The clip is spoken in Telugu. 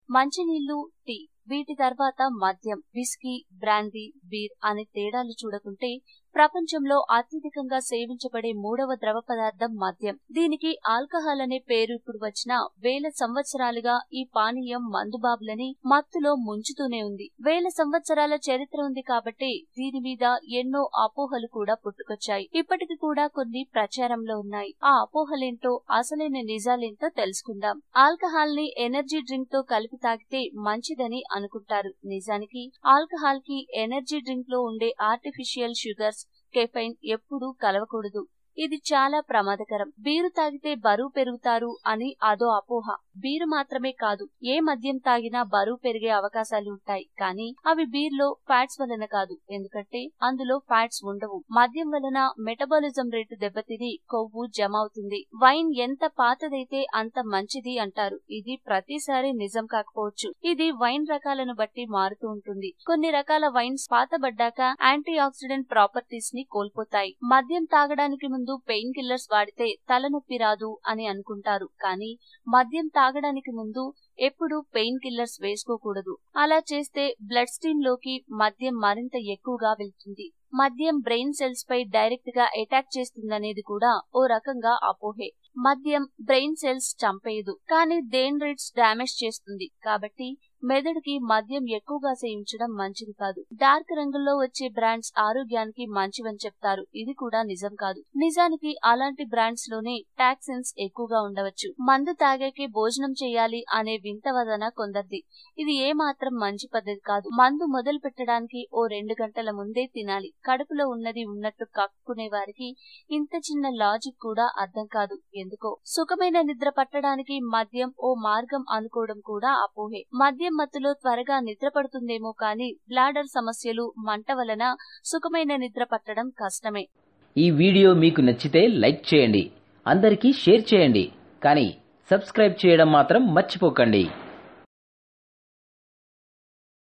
మంచినీళ్లు, టీ, వీటి తర్వాత మద్యం, విస్కీ, బ్రాందీ, బీర్ అనే తేడాలు చూడకుంటే ప్రపంచంలో అత్యధికంగా సేవించబడే 3వ ద్రవ పదార్థం మద్యం. దీనికి ఆల్కహాల్ అనే పేరు ఇప్పుడు వచ్చినా వేల సంవత్సరాలుగా ఈ పానీయం మందుబాబులని మత్తులో ముంచుతూనే ఉంది. వేల సంవత్సరాల చరిత్ర ఉంది కాబట్టి దీని మీద ఎన్నో అపోహలు కూడా పుట్టుకొచ్చాయి. ఇప్పటికి కూడా కొన్ని ప్రచారంలో ఉన్నాయి. ఆ అపోహలేంటో, అసలైన నిజాలేంటో తెలుసుకుందాం. ఆల్కహాల్ ని ఎనర్జీ డ్రింక్ తో కలిపి తాగితే మంచిదని అనుకుంటారు. నిజానికి ఆల్కహాల్ కి ఎనర్జీ డ్రింక్ లో ఉండే ఆర్టిఫిషియల్ షుగర్స్, కెఫైన్ ఎప్పుడూ కలవకూడదు. ఇది చాలా ప్రమాదకరం. బీరు తాగితే బరువు పెరుగుతారు అని అదో అపోహ. బీరు మాత్రమే కాదు, ఏ మద్యం తాగినా బరువు పెరిగే అవకాశాలు ఉంటాయి. కానీ అవి బీర్లో ఫ్యాట్స్ వలన కాదు, ఎందుకంటే అందులో ఫ్యాట్స్ ఉండవు. మద్యం వలన మెటబాలిజం రేటు దెబ్బతిని కొవ్వు జమ అవుతుంది. వైన్ ఎంత పాతదైతే అంత మంచిది అంటారు. ఇది ప్రతిసారి నిజం కాకపోవచ్చు. ఇది వైన్ రకాలను బట్టి మారుతూ ఉంటుంది. కొన్ని రకాల వైన్స్ పాతబడ్డాక యాంటీ ఆక్సిడెంట్ ప్రాపర్టీస్ ని కోల్పోతాయి. మద్యం తాగడానికి ముందు పెయిన్ కిల్లర్స్ వాడితే తలనొప్పి రాదు అని అనుకుంటారు. కానీ మద్యం తాగడానికి ముందు ఎప్పుడు పెయిన్ కిల్లర్స్ వేసుకోకూడదు. అలా చేస్తే బ్లడ్ స్ట్రీమ్ లోకి మద్యం మరింత ఎక్కువగా వెళ్తుంది. మద్యం బ్రెయిన్ సెల్స్ పై డైరెక్ట్ గా అటాక్ చేస్తుందనేది కూడా ఓ రకంగా అపోహే. మద్యం బ్రెయిన్ సెల్స్ చంపేయదు, కానీ డెండ్రైట్స్ డ్యామేజ్ చేస్తుంది. కాబట్టి మెదడుకి మద్యం ఎక్కువగా సేవించడం మంచిది కాదు. డార్క్ రంగుల్లో వచ్చే బ్రాండ్స్ ఆరోగ్యానికి మంచివని చెప్తారు. ఇది కూడా నిజం కాదు. నిజానికి అలాంటి బ్రాండ్స్ లోనే టాక్సిన్స్ ఎక్కువగా ఉండవచ్చు. మందు తాగాకే భోజనం చేయాలి అనే వింత వదన కొందరిది. ఇది ఏమాత్రం మంచి పద్ధతి కాదు. మందు మొదలు పెట్టడానికి ఓ 2 గంటల ముందే తినాలి. కడుపులో ఉన్నది ఉన్నట్టు కక్కునే వారికి ఇంత చిన్న లాజిక్ కూడా అర్థం కాదు. ఎందుకో సుఖమైన నిద్ర పట్టడానికి మద్యం ఓ మార్గం అనుకోవడం కూడా అపోహే. మద్యం మత్తులో త్వరగా నిద్ర పడుతుందేమో కానీ బ్లాడర్ సమస్యలు, మంట వలన సుఖమైన నిద్ర పట్టడం కష్టమే. ఈ వీడియో మీకు నచ్చితే లైక్ చేయండి, అందరికీ షేర్ చేయండి, కానీ సబ్స్క్రైబ్ చేయడం మాత్రం మర్చిపోకండి.